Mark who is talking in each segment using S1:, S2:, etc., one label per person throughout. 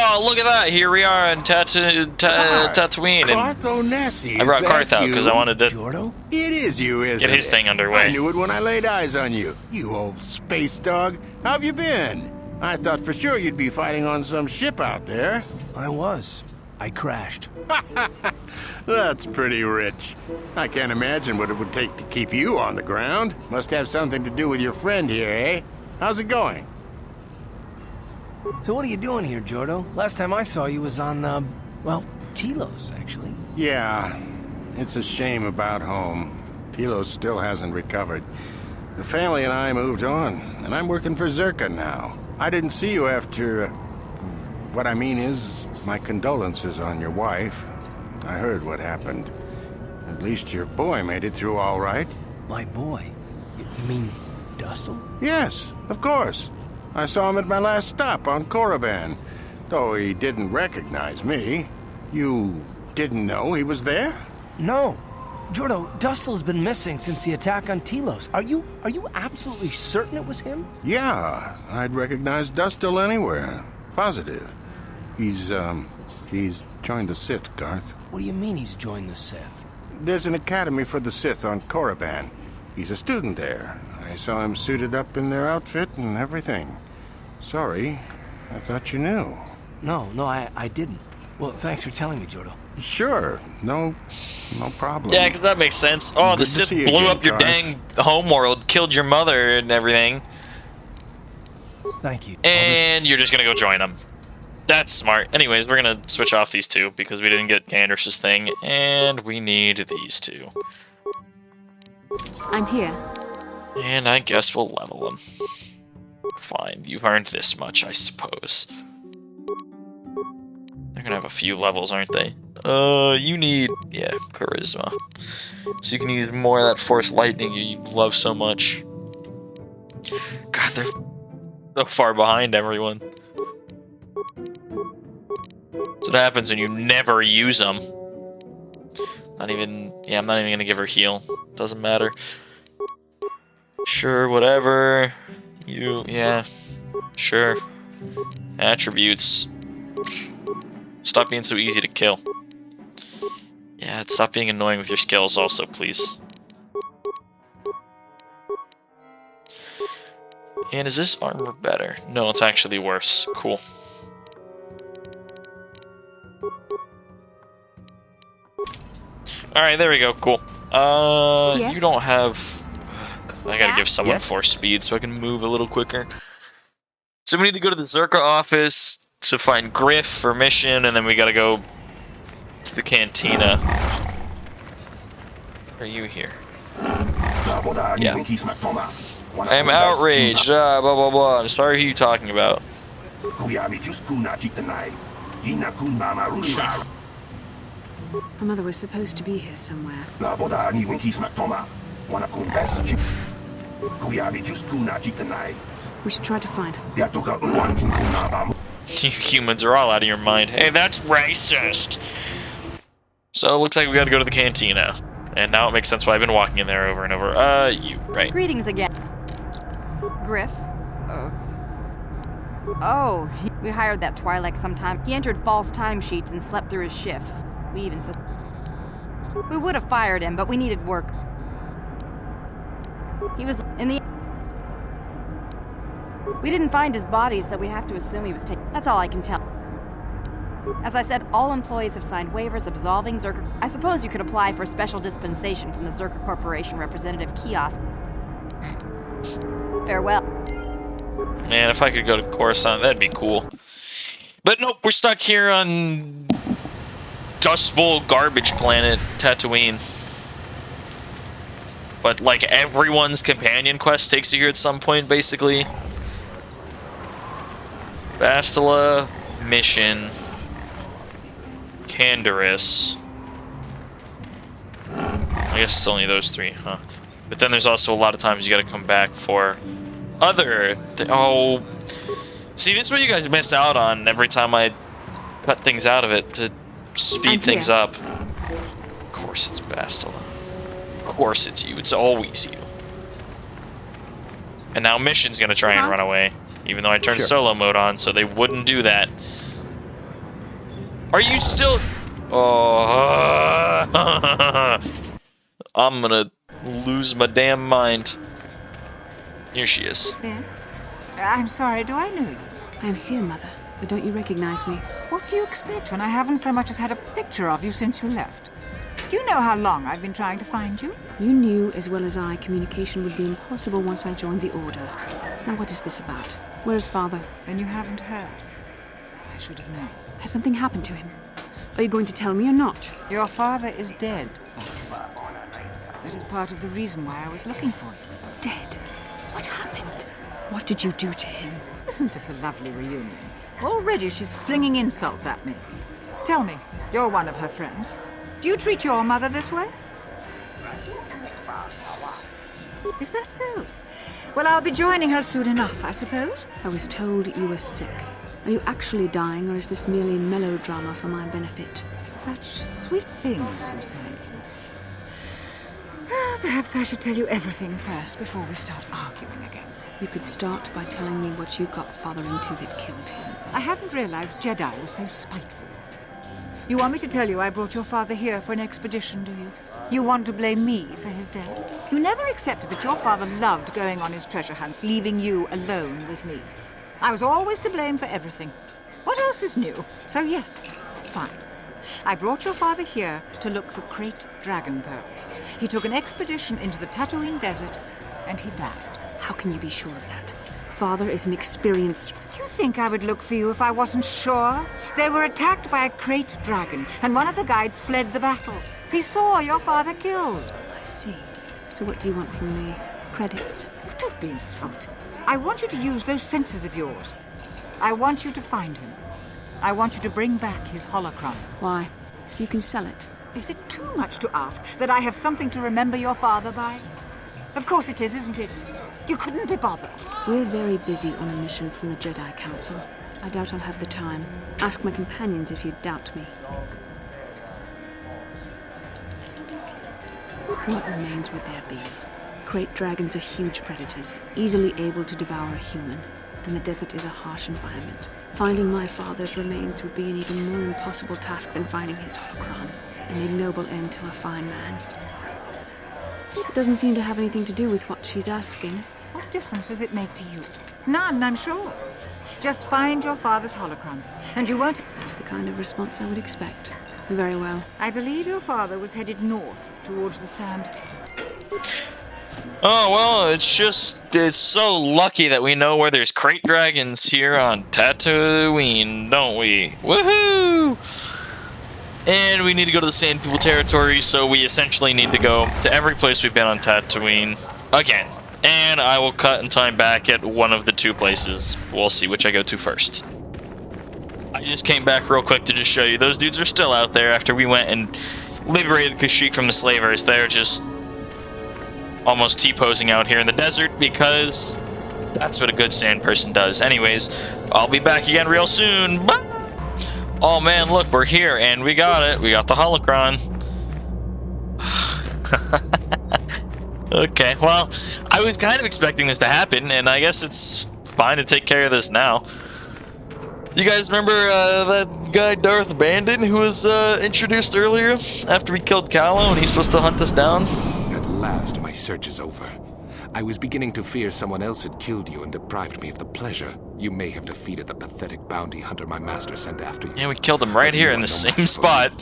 S1: Oh, look at that! Here we are in Tatooine, and I brought Karth out because I wanted to
S2: Jordo? It is you, isn't
S1: get his thing underway.
S2: I knew it when I laid eyes on you. You old space dog. How have you been? I thought for sure you'd be fighting on some ship out there.
S3: I was. I crashed.
S2: That's pretty rich. I can't imagine what it would take to keep you on the ground. Must have something to do with your friend here, eh? How's it going?
S3: So what are you doing here, Jordo? Last time I saw you was on, well, Telos, actually.
S2: Yeah, it's a shame about home. Telos still hasn't recovered. The family and I moved on, and I'm working for Zerka now. I didn't see you after... what I mean is, my condolences on your wife. I heard what happened. At least your boy made it through all right.
S3: My boy? You mean Dustle?
S2: Yes, of course. I saw him at my last stop on Korriban, though he didn't recognize me. You didn't know he was there?
S3: No. Jordo, Dustle's been missing since the attack on Telos. Are you absolutely certain it was him?
S2: Yeah, I'd recognize Dustle anywhere. Positive. He's joined the Sith, Garth.
S3: What do you mean he's joined the Sith?
S2: There's an academy for the Sith on Korriban. He's a student there. I saw him suited up in their outfit and everything. Sorry, I thought you knew.
S3: No, I didn't. Well, thanks for telling me, Jordo.
S2: Sure, no problem.
S1: Yeah, because that makes sense. Oh,
S2: Good
S1: the
S2: to
S1: Sith
S2: see you
S1: blew
S2: again,
S1: up your
S2: Garth.
S1: dang homeworld, killed your mother and everything,
S3: Thank you.
S1: and you're just gonna go join them. That's smart. Anyways, we're gonna switch off these two because we didn't get Gander's thing, and we need these two.
S4: I'm here.
S1: And I guess we'll level them. Fine, you've earned this much, I suppose. They're gonna have a few levels, aren't they? You need, yeah, charisma. So you can use more of that force lightning you love so much. God, they're so far behind everyone. That's what happens when you never use them. Not even, yeah, I'm not even gonna give her heal. Doesn't matter. Sure, whatever. You, yeah, sure. Attributes. Stop being so easy to kill. Yeah, stop being annoying with your skills also, please. And is this armor better? No, it's actually worse. Cool. Alright, there we go. Cool.
S4: Yes?
S1: You don't have... I gotta give someone force speed so I can move a little quicker. So we need to go to the Zerka office to find Griff for mission, and then we gotta go to the cantina. Are you here? Yeah. I am outraged. Blah blah blah. I'm sorry, who you talking about?
S4: My mother was supposed to be here somewhere. We should try to find her.
S1: You humans are all out of your mind. Hey, that's racist! So it looks like we gotta go to the cantina. And now it makes sense why I've been walking in there over and over. You, right.
S5: Greetings again. Griff? Oh, we hired that Twi'lek sometime. He entered false timesheets and slept through his shifts. We even we would have fired him, but we needed work. He was in the... We didn't find his body, so we have to assume he was taken. That's all I can tell. As I said, all employees have signed waivers absolving Zerka. I suppose you could apply for special dispensation from the Zerka Corporation representative kiosk. Farewell.
S1: Man, if I could go to Coruscant, that'd be cool. But nope, we're stuck here on Dust Bowl garbage planet, Tatooine. But like everyone's companion quest takes you here at some point, basically. Bastila, mission, Canderous. I guess it's only those three, huh? But then there's also a lot of times you gotta come back for other... Oh... See, this is what you guys miss out on every time I cut things out of it to speed things up. Of course it's Bastila. Of course it's you. It's always you. And now, Mission's gonna try and run away. Even though I turned solo mode on, so they wouldn't do that. Are you still... Oh... I'm gonna lose my damn mind. Here she is.
S6: Ben? I'm sorry, do I know you?
S4: I am here, Mother. But don't you recognize me?
S6: What do you expect when I haven't so much as had a picture of you since you left? Do you know how long I've been trying to find you?
S4: You knew as well as I communication would be impossible once I joined the Order. Now what is this about? Where is Father?
S6: Then you haven't heard. I should have known.
S4: Has something happened to him? Are you going to tell me or not?
S6: Your father is dead, Bastard. That is part of the reason why I was looking for you.
S4: Dead? What happened? What did you do to him?
S6: Isn't this a lovely reunion? Already she's flinging insults at me. Tell me, you're one of her friends. Do you treat your mother this way? Is that so? Well, I'll be joining her soon enough, I suppose.
S4: I was told you were sick. Are you actually dying, or is this merely melodrama for my benefit?
S6: Such sweet things, you say. Perhaps I should tell you everything first before we start arguing again.
S4: You could start by telling me what you got Father into that killed him.
S6: I hadn't realized Jedi was so spiteful. You want me to tell you I brought your father here for an expedition, do you? You want to blame me for his death? You never accepted that your father loved going on his treasure hunts, leaving you alone with me. I was always to blame for everything. What else is new? So yes, fine. I brought your father here to look for great dragon pearls. He took an expedition into the Tatooine desert, and he died.
S4: How can you be sure of that? Father is an experienced...
S6: Do you think I would look for you if I wasn't sure? They were attacked by a great dragon, and one of the guides fled the battle. He saw your father killed.
S4: I see. So what do you want from me? Credits?
S6: Don't be insulting. I want you to use those senses of yours. I want you to find him. I want you to bring back his holocron.
S4: Why? So you can sell it?
S6: Is it too much to ask that I have something to remember your father by? Of course it is, isn't it? You couldn't be bothered.
S4: We're very busy on a mission from the Jedi Council. I doubt I'll have the time. Ask my companions if you doubt me. What remains would there be? Great dragons are huge predators, easily able to devour a human, and the desert is a harsh environment. Finding my father's remains would be an even more impossible task than finding his holocron, and a noble end to a fine man. It doesn't seem to have anything to do with what she's asking.
S6: What difference does it make to you? None, I'm sure. Just find your father's holocron, and you won't...
S4: That's the kind of response I would expect. Very well.
S6: I believe your father was headed north, towards the sand.
S1: Oh, well, it's so lucky that we know where there's crate dragons here on Tatooine, don't we? Woohoo! And we need to go to the Sand People territory, so we essentially need to go to every place we've been on Tatooine again. And I will cut and time back at one of the two places. We'll see which I go to first. I just came back real quick to just show you. Those dudes are still out there after we went and liberated Kashyyyk from the slavers. They're just almost T-posing out here in the desert because that's what a good sand person does. Anyways, I'll be back again real soon. Bye! Oh man, look, we're here and we got it. We got the holocron. Okay, well, I was kind of expecting this to happen, and I guess it's fine to take care of this now. You guys remember that guy Darth Bandon who was introduced earlier after we killed Kylo and he's supposed to hunt us down?
S7: At last, my search is over. I was beginning to fear someone else had killed you and deprived me of the pleasure. You may have defeated the pathetic bounty hunter my master sent after you.
S1: Yeah, we killed him right here in the same spot.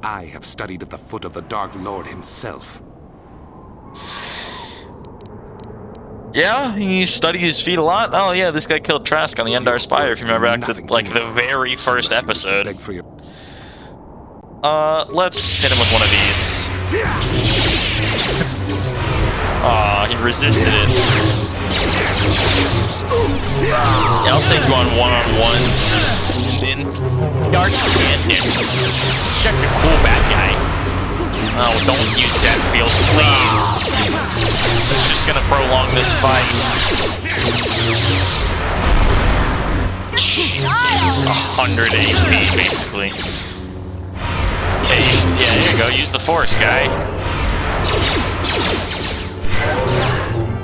S7: I have studied at the foot of the Dark Lord himself.
S1: Yeah, he studied his feet a lot. Oh yeah, this guy killed Trask on the Endar Spire, if you remember back to like the very first episode. Let's hit him with one of these. Aw, he resisted it. Yeah, I'll take you on one-on-one. And then Darth Bandon. Such a cool bad guy. Oh, don't use Deathfield, please. It's just gonna prolong this fight. Jesus, 100 HP, basically. Hey, yeah, there you go, use the Force, guy.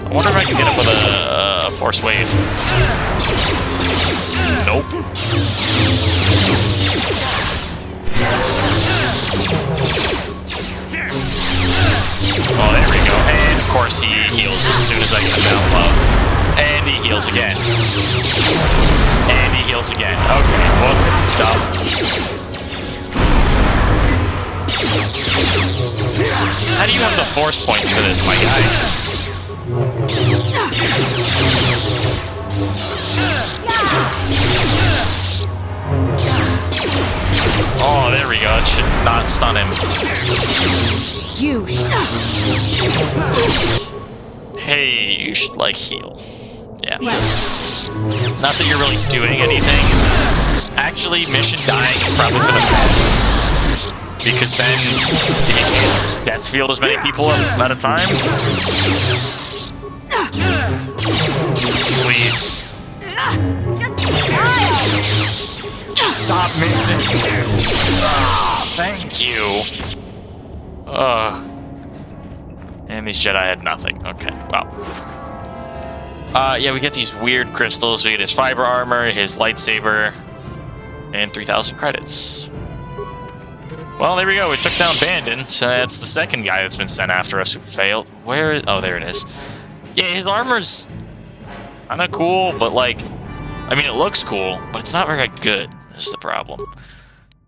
S1: I wonder if I can get him with a Force Wave. Nope. course he heals as soon as I come down low. And he heals again. And he heals again. Okay, well, this is dumb. How do you have the force points for this, my guy? Oh, there we go. It should not stun him.
S6: You
S1: Hey, you should, like, heal. Yeah. Not that you're really doing anything. Actually, mission dying is probably for the best. Because then you can death field as many people at a time. Please. Just stop missing. Thank you. And these Jedi had nothing. Okay, well. Yeah, we get these weird crystals. We get his fiber armor, his lightsaber, and 3,000 credits. Well, there we go. We took down Bandon. So that's the second guy that's been sent after us who failed. Where? Oh, there it is. Yeah, his armor's kind of cool, but like, I mean, it looks cool, but it's not very good. That's the problem.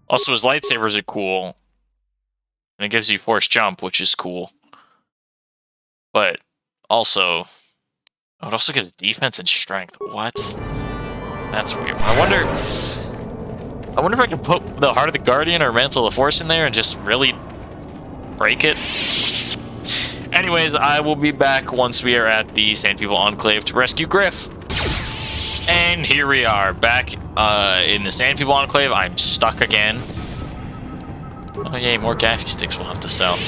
S1: Also, his lightsabers are cool, and it gives you force jump, which is cool. But also, oh, it also gives defense and strength. What? That's weird. I wonder if I can put the Heart of the Guardian or Mantle of the Force in there and just really break it. Anyways, I will be back once we are at the Sand People Enclave to rescue Griff. And here we are, back in the Sand People Enclave. I'm stuck again. Oh yay, more gaffy sticks we'll have to sell.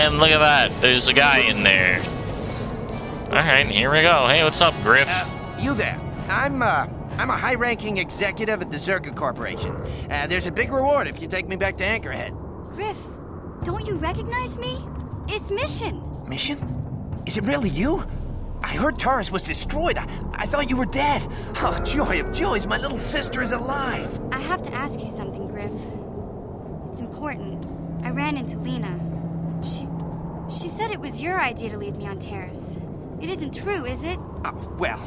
S1: And look at that, there's a guy in there. Alright, here we go. Hey, what's up, Griff?
S3: You there. I'm a high-ranking executive at the Zerka Corporation. There's a big reward if you take me back to Anchorhead.
S8: Griff, don't you recognize me? It's Mission.
S3: Mission? Is it really you? I heard Taurus was destroyed. I thought you were dead. Oh, joy of joys, my little sister is alive.
S8: I have to ask you something, Griff. It's important. I ran into Lena. She said it was your idea to leave me on Terrace. It isn't true, is it?
S3: Well,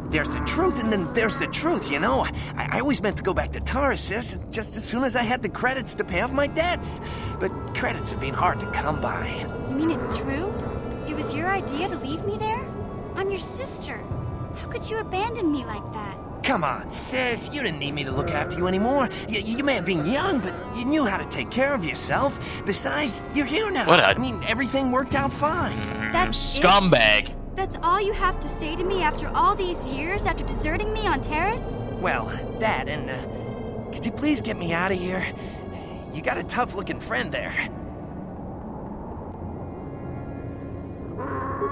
S3: there's the truth and then there's the truth, you know? I always meant to go back to Taurus, sis, just as soon as I had the credits to pay off my debts. But credits have been hard to come by.
S8: You mean it's true? It was your idea to leave me there? I'm your sister. How could you abandon me like that?
S3: Come on, sis. You didn't need me to look after you anymore. You may have been young, but you knew how to take care of yourself. Besides, you're here now.
S1: What
S3: I mean, everything worked out fine.
S8: That's
S1: scumbag.
S8: It? That's all you have to say to me after all these years, after deserting me on Terrace?
S3: Well, that and, could you please get me out of here? You got a tough-looking friend there.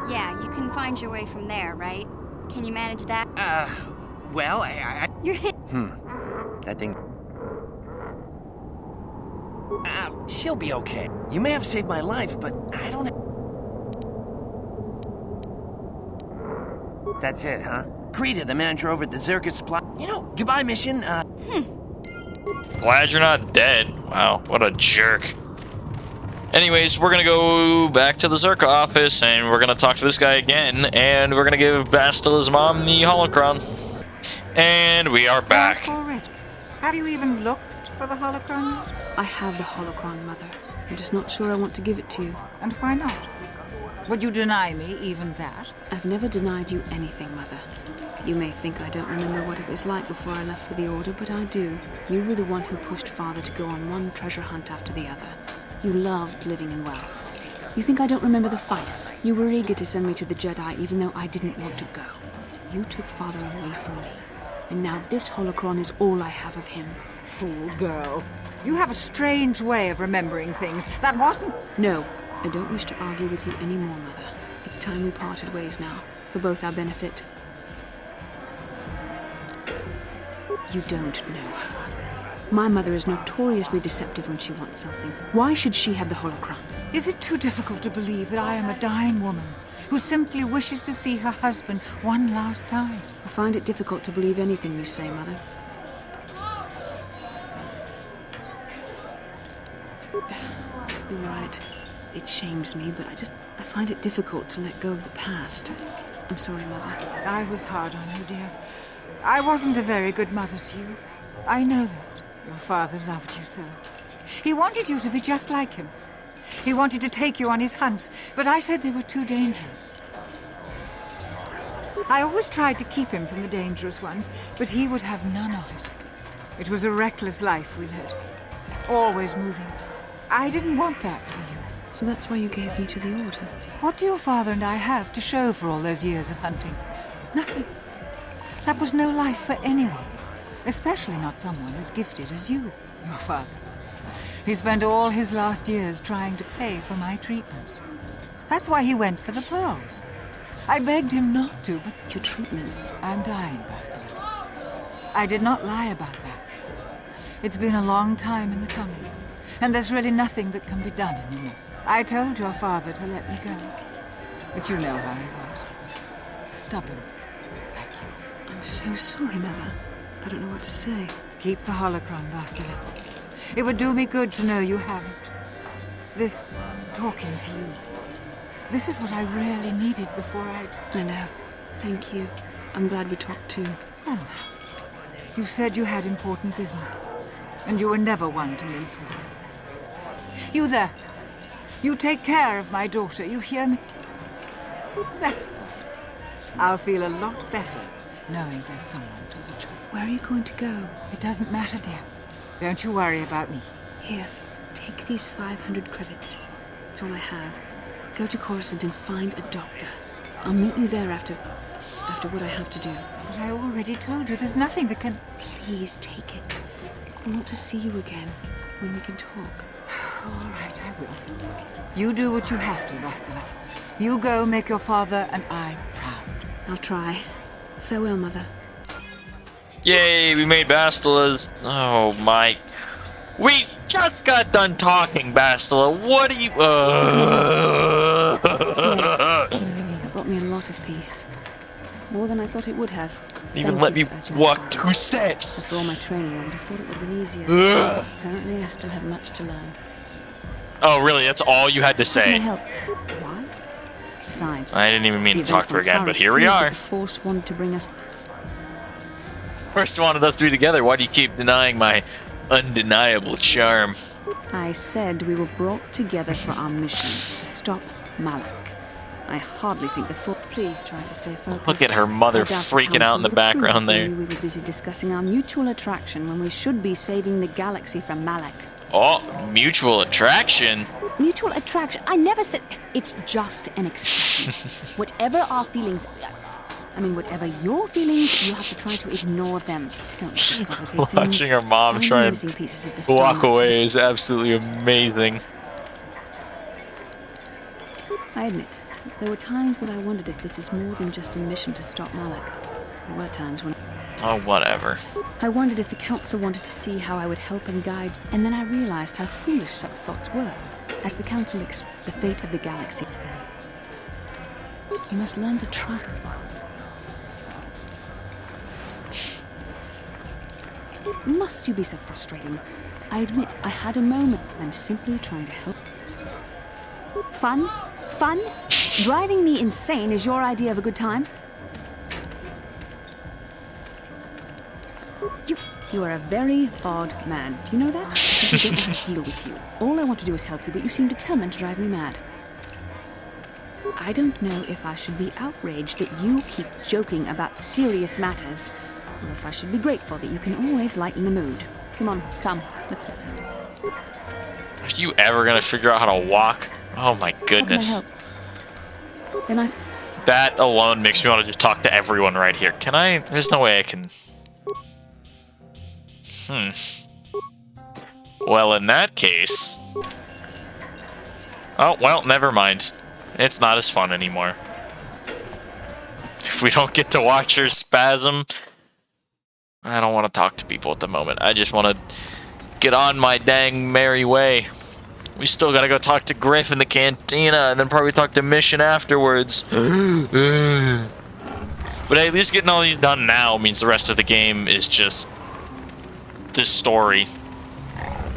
S8: Yeah, you can find your way from there, right? Can you manage that?
S3: Well,
S8: You're hit.
S3: That thing... she'll be okay. You may have saved my life, but I don't... That's it, huh? Krita, the manager over at the Zerka Supply... You know, goodbye, Mission,
S1: Glad you're not dead. Wow, what a jerk. Anyways, we're gonna go back to the Zerka office, and we're gonna talk to this guy again, and we're gonna give Bastila's mom the holocron. And we are back.
S6: Already. Have you even looked for the holocron yet?
S4: I have the holocron, Mother. I'm just not sure I want to give it to you.
S6: And why not? Would you deny me even that?
S4: I've never denied you anything, Mother. You may think I don't remember what it was like before I left for the Order, but I do. You were the one who pushed Father to go on one treasure hunt after the other. You loved living in wealth. You think I don't remember the fights? You were eager to send me to the Jedi even though I didn't want to go. You took Father away from me. And now this holocron is all I have of him.
S6: Fool girl. You have a strange way of remembering things. That wasn't...
S4: No, I don't wish to argue with you anymore, Mother. It's time we parted ways now, for both our benefit. You don't know her. My mother is notoriously deceptive when she wants something. Why should she have the holocron?
S6: Is it too difficult to believe that I am a dying woman who simply wishes to see her husband one last time?
S4: I find it difficult to believe anything you say, Mother. You're right. It shames me, but I find it difficult to let go of the past. I'm sorry, Mother.
S6: I was hard on you, dear. I wasn't a very good mother to you. I know that. Your father loved you so. He wanted you to be just like him. He wanted to take you on his hunts, but I said they were too dangerous. I always tried to keep him from the dangerous ones, but he would have none of it. It was a reckless life we led. Always moving. I didn't want that for you.
S4: So that's why you gave me to the Order?
S6: What do your father and I have to show for all those years of hunting? Nothing. That was no life for anyone. Especially not someone as gifted as you, your father. He spent all his last years trying to pay for my treatments. That's why he went for the pearls. I begged him not to, but
S4: your treatments.
S6: I'm dying, Bastila. I did not lie about that. It's been a long time in the coming, and there's really nothing that can be done anymore. I told your father to let me go, but you know how he was. Stubborn, like you.
S4: I'm so sorry, Mother. I don't know what to say.
S6: Keep the holocron, Bastila. It would do me good to know you have it. This talking to you. This is what I really needed before
S4: I know. Thank you. I'm glad we talked too.
S6: Oh, you said you had important business, and you were never one to mince words. You there. You take care of my daughter, you hear me? That's good. I'll feel a lot better knowing there's someone to watch her.
S4: Where are you going to go?
S6: It doesn't matter, dear. Don't you worry about me.
S4: Here, take these 500 credits. It's all I have. Go to Coruscant and find a doctor. I'll meet you there after what I have to do.
S6: But I already told you there's nothing that can...
S4: Please take it. I want to see you again when we can talk.
S6: All right, I will. You do what you have to, Bastila. You go make your father and I proud.
S4: I'll try. Farewell, Mother.
S1: Yay, we made Bastila's. Oh my. We just got done talking, Bastila. What are you.
S4: Yes. It brought me a lot of peace. More than I thought it would have.
S1: Even let me walk 2 steps.
S4: After all my training, I would have thought it would have been easier. Apparently, I still have much to learn.
S1: Oh, really? That's all you had to
S4: How can I
S1: say?
S4: help? Why? Besides,
S1: I didn't even mean to talk to her again, but here we
S4: proved that
S1: are.
S4: The Force wanted to bring us.
S1: First wanted us 3 together. Why do you keep denying my undeniable charm?
S4: I said we were brought together for our mission to stop Malak. I hardly think the Force. Please try to stay focused.
S1: Look at her mother
S4: I doubt the
S1: freaking out in the
S4: Council would
S1: background
S4: approve if
S1: there.
S4: We were busy discussing our mutual attraction when we should be saving the galaxy from Malak.
S1: Oh, mutual attraction.
S4: Mutual attraction? I never said. It's just an expression. Whatever our feelings. Whatever your feelings, you have to try to ignore them. Don't complicate things.
S1: Watching her mom
S4: I'm
S1: try and
S4: using pieces of the
S1: walk
S4: Star Maps.
S1: away is absolutely amazing.
S4: I admit, there were times that I wondered if this is more than just a mission to stop Malak. There were times when
S1: Oh, whatever.
S4: I wondered if the Council wanted to see how I would help and guide, and then I realized how foolish such thoughts were. As the Council the fate of the galaxy. You must learn to trust. Must you be so frustrating? I admit, I had a moment. I'm simply trying to help. Fun? Fun? Driving me insane is your idea of a good time? You are a very odd man. Do you know that? I don't want to deal with you. All I want to do is help you, but you seem determined to drive me mad. I don't know if I should be outraged that you keep joking about serious matters, or if I should be grateful that you can always lighten the mood. Come on, come. Let's go.
S1: Are you ever gonna figure out how to walk? Oh my goodness.
S4: How can I help? Then I...
S1: That alone makes me want to just talk to everyone right here. Can I? There's no way I can. Well, in that case... Oh, well, never mind. It's not as fun anymore. If we don't get to watch her spasm... I don't want to talk to people at the moment. I just want to get on my dang merry way. We still gotta go talk to Griff in the cantina, and then probably talk to Mission afterwards. But at least getting all these done now means the rest of the game is just... this story.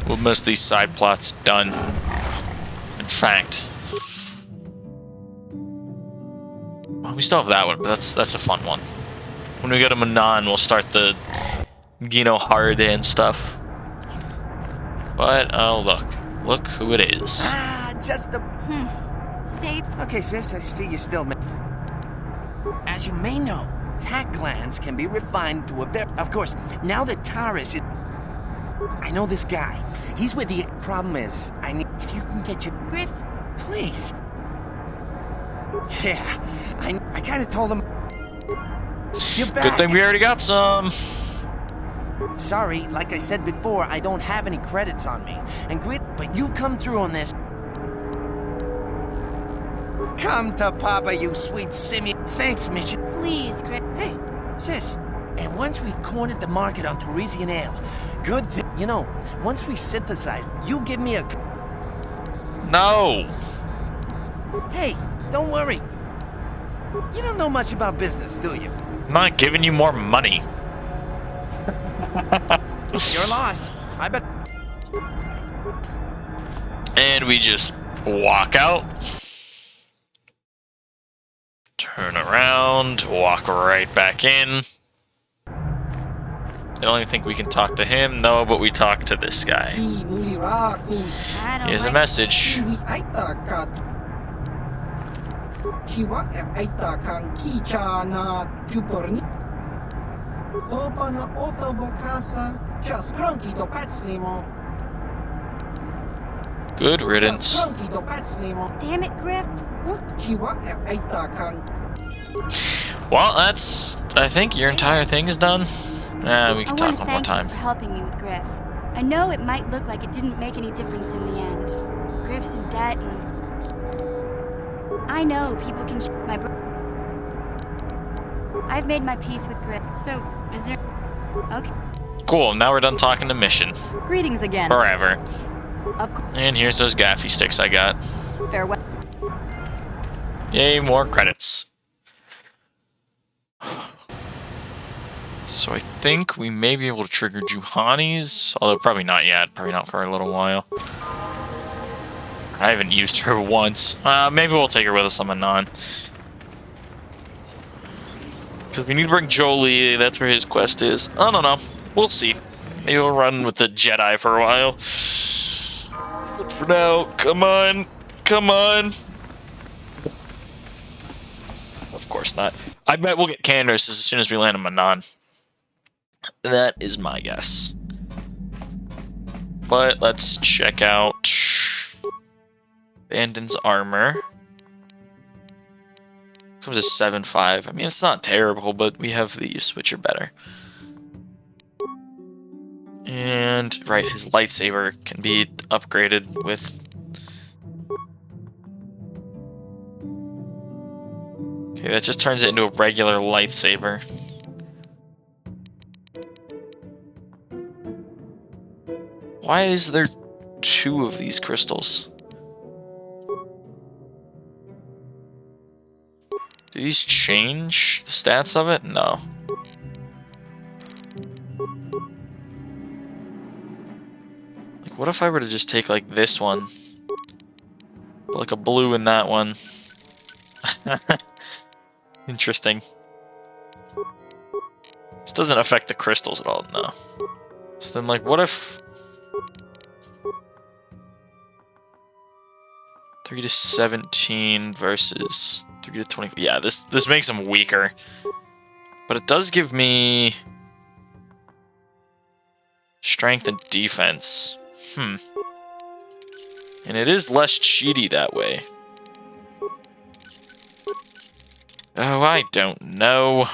S1: With most of these side plots done. And fact. Well, we still have that one, but that's a fun one. When we go to Manan, we'll start the holiday and stuff. But oh look who it is.
S3: Just the...
S8: Safe.
S3: Okay, sis, I see you still... As you may know, tack glands can be refined to a very... Of course, now that Taurus is... I know this guy. He's where the problem is. I need... If you can get your...
S8: Griff.
S3: Please. Yeah, I kind of told him... You're back.
S1: Good thing we already got some.
S3: Sorry, like I said before, I don't have any credits on me. And but you come through on this. Come to Papa, you sweet simian. Thanks, Mission.
S8: Please, Griff.
S3: Hey, sis. And once we've cornered the market on Parisian ale, good thing. You know, once we synthesize, you give me a...
S1: No.
S3: Hey, don't worry. You don't know much about business, do you?
S1: I'm not giving you more money.
S3: Your loss. I bet.
S1: And we just walk out. Turn around, walk right back in. I don't even think we can talk to him. No, but we talk to this guy.
S8: I don't
S1: Here's a
S8: like
S1: message. Good riddance.
S8: Damn it, Griff.
S1: Well, that's... I think your entire thing is done. We can talk one more time.
S8: I want to thank you for helping me with Griff. I know it might look like it didn't make any difference in the end. Griff's in debt and... I know people can... my I've made my peace with Griff, so is there... Okay.
S1: Cool, now we're done talking to Mission.
S5: Greetings again.
S1: Forever.
S5: Of course.
S1: And here's those gaffy sticks I got.
S5: Farewell.
S1: Yay, more credits. So I think we may be able to trigger Juhani's, although probably not yet. Probably not for a little while. I haven't used her once. Maybe we'll take her with us on Manon. Because we need to bring Jolie. That's where his quest is. I don't know. We'll see. Maybe we'll run with the Jedi for a while. But for now, come on. Come on. Of course not. I bet we'll get Candace as soon as we land on Manon. That is my guess. But let's check out Bandon's armor. Comes as 7.5. I mean, it's not terrible, but we have these, which are better. And, right, his lightsaber can be upgraded with... Okay, that just turns it into a regular lightsaber. Why is there 2 of these crystals? Do these change the stats of it? No. Like, what if I were to just take, like, this one? Put, like, a blue in that one. Interesting. This doesn't affect the crystals at all, no. So then, like, what if... 3 to 17 versus 3 to 20. Yeah, this makes them weaker. But it does give me strength and defense. And it is less cheaty that way. Oh, I don't know.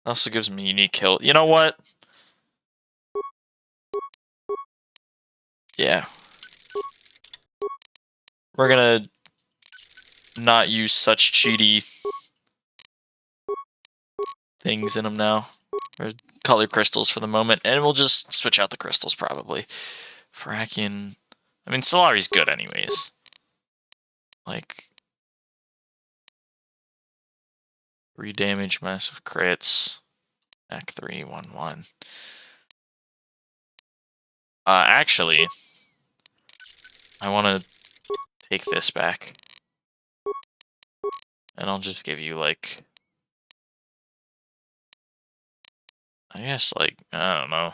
S1: Also gives me unique kill. You know what? Yeah. We're gonna not use such cheaty things in them now. Or color crystals for the moment, and we'll just switch out the crystals probably. Frakian. I mean, Solari's good anyways. Like 3 damage, massive crits. Act 3, 1/1. Actually, I want to take this back. And I'll just give you, like, I guess, like, I don't know.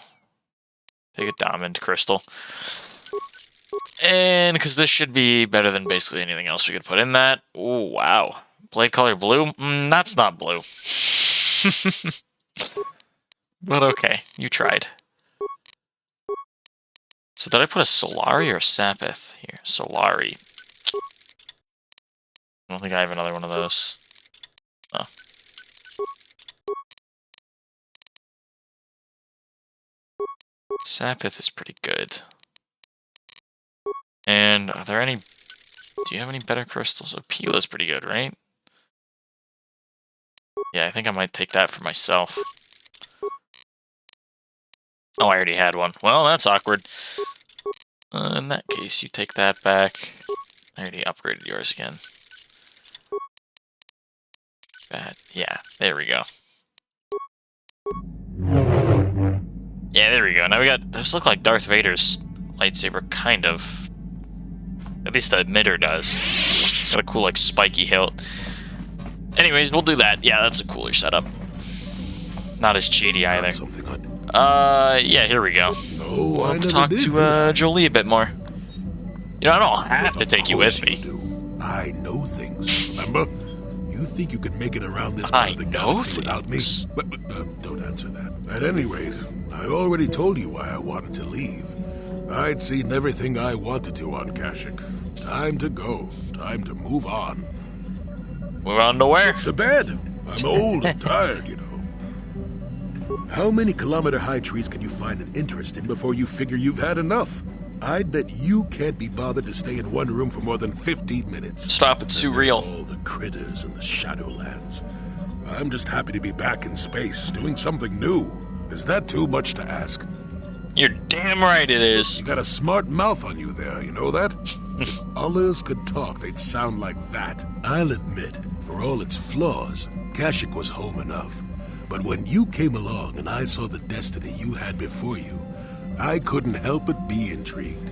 S1: Take a diamond crystal. And because this should be better than basically anything else we could put in that. Oh, wow. Blade color blue? That's not blue. But okay, you tried. So did I put a Solari or a Sapith here? Solari. I don't think I have another one of those. Oh. Sapith is pretty good. And are there any... Do you have any better crystals? Apila is pretty good, right? Yeah, I think I might take that for myself. Oh, I already had one. Well, that's awkward. In that case, you take that back. I already upgraded yours again. Bad. Yeah, there we go. Yeah, there we go. Now we got... This look like Darth Vader's lightsaber, kind of. At least the emitter does. It's got a cool, like, spiky hilt. Anyways, we'll do that. Yeah, that's a cooler setup. Not as cheaty either. Yeah, here we go. We'll talk to Jolie a bit more. You know, I don't have to take you with me.
S9: I know things, remember? You think you could make it around this part of the galaxy without me? But, don't answer that. At any rate, I already told you why I wanted to leave. I'd seen everything I wanted to on Kashyyyk. Time to go. Time to move on.
S1: Move on to where?
S9: To bed. I'm old and tired, you know. How many kilometer-high trees can you find an interest in before you figure you've had enough? I'd bet you can't be bothered to stay in one room for more than 15 minutes.
S1: Stop, it's too real.
S9: All the critters and the Shadowlands. I'm just happy to be back in space, doing something new. Is that too much to ask?
S1: You're damn right it is.
S9: You got a smart mouth on you there, you know that? If others could talk, they'd sound like that. I'll admit, for all its flaws, Kashyyyk was home enough. But when you came along and I saw the destiny you had before you, I couldn't help but be intrigued.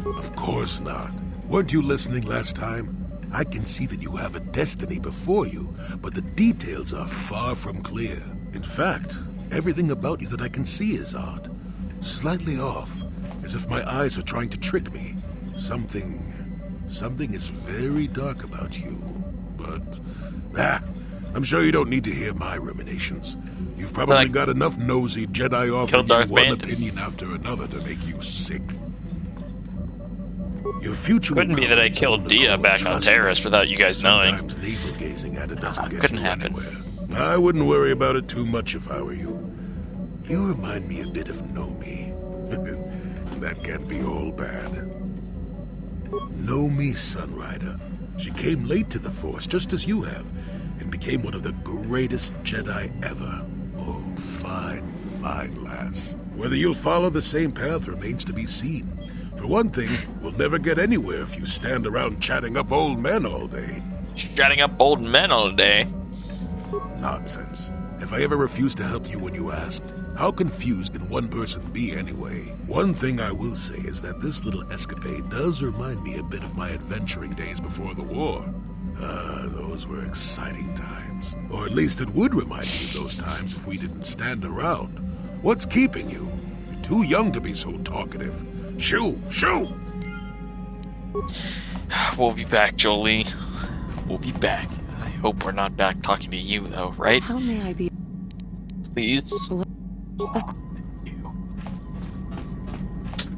S9: Of course not. Weren't you listening last time? I can see that you have a destiny before you, but the details are far from clear. In fact, everything about you that I can see is odd. Slightly off, as if my eyes are trying to trick me. Something is very dark about you. But, I'm sure you don't need to hear my ruminations. You've probably got enough nosy Jedi offering you one opinion after another to make you sick. Your future
S1: couldn't be that I killed Dia back on Terrace without you guys knowing. Couldn't happen.
S9: I wouldn't worry about it too much if I were you. You remind me a bit of Nomi. That can't be all bad. Nomi Sunrider. She came late to the Force, just as you have, and became one of the greatest Jedi ever. Oh, fine, fine lass. Whether you'll follow the same path remains to be seen. For one thing, we'll never get anywhere if you stand around chatting up old men all day.
S1: Chatting up old men all day?
S9: Nonsense. If I ever refused to help you when you asked, how confused can one person be anyway? One thing I will say is that this little escapade does remind me a bit of my adventuring days before the war. Those were exciting times. Or at least it would remind me of those times if we didn't stand around. What's keeping you? You're too young to be so talkative. Shoo! Shoo!
S1: We'll be back, Jolie. We'll be back. I hope we're not back talking to you, though, right?
S4: How may I be?
S1: Please?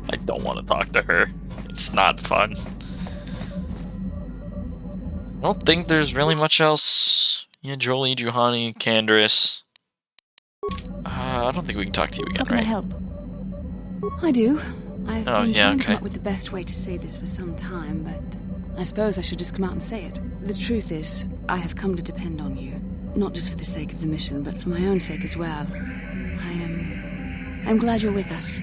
S1: I don't want to talk to her. It's not fun. I don't think there's really much else. Yeah, Jolie, Juhani, Candace. I don't think we can talk to you again,
S4: How can
S1: right?
S4: I help? I do. I've been trying to come
S1: okay.
S4: up with the best way to say this for some time, but I suppose I should just come out and say it. The truth is, I have come to depend on you. Not just for the sake of the mission, but for my own sake as well. I'm glad you're with us.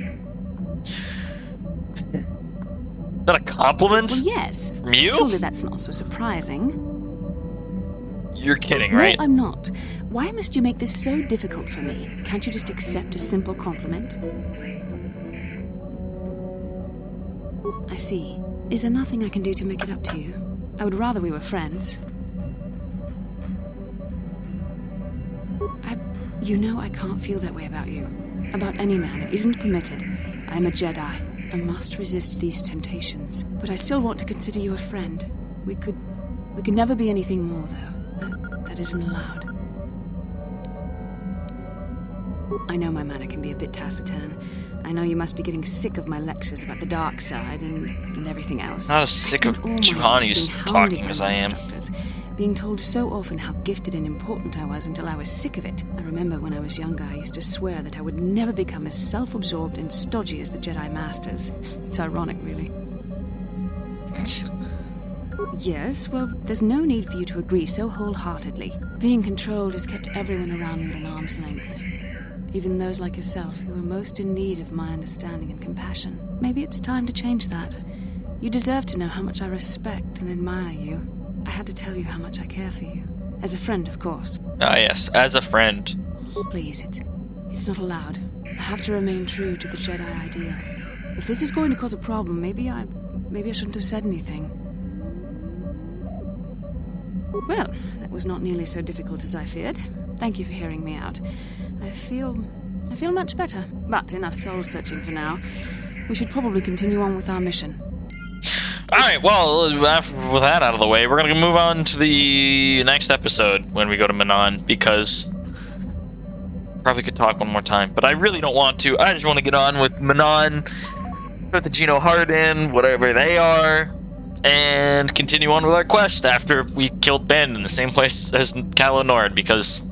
S1: that a compliment?
S4: Well, yes.
S1: From you?
S4: Surely that's not so surprising.
S1: You're kidding, right?
S4: No, I'm not. Why must you make this so difficult for me? Can't you just accept a simple compliment? I see. Is there nothing I can do to make it up to you? I would rather we were friends. You know I can't feel that way about you. About any man. It isn't permitted. I am a Jedi. I must resist these temptations. But I still want to consider you a friend. We could never be anything more, though. That isn't allowed. I know my manner can be a bit taciturn. I know you must be getting sick of my lectures about the dark side and everything else.
S1: Not as sick of Juhani's talking as I am.
S4: Being told so often how gifted and important I was until I was sick of it. I remember when I was younger, I used to swear that I would never become as self-absorbed and stodgy as the Jedi Masters. It's ironic, really. Yes, well, there's no need for you to agree so wholeheartedly. Being controlled has kept everyone around me at an arm's length. Even those like yourself who are most in need of my understanding and compassion. Maybe it's time to change that. You deserve to know how much I respect and admire you. I had to tell you how much I care for you. As a friend, of course.
S1: Ah, yes, as a friend.
S4: Please, it's not allowed. I have to remain true to the Jedi ideal. If this is going to cause a problem, maybe I shouldn't have said anything. Well, that was not nearly so difficult as I feared. Thank you for hearing me out. I feel much better. But enough soul-searching for now. We should probably continue on with our mission.
S1: Alright, well, with that out of the way, we're going to move on to the next episode when we go to Manon, because probably could talk one more time, but I really don't want to. I just want to get on with Manon, with the Geno Hardin, whatever they are, and continue on with our quest after we killed Ben in the same place as Kylo Nord, because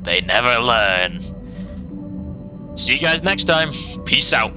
S1: they never learn. See you guys next time. Peace out.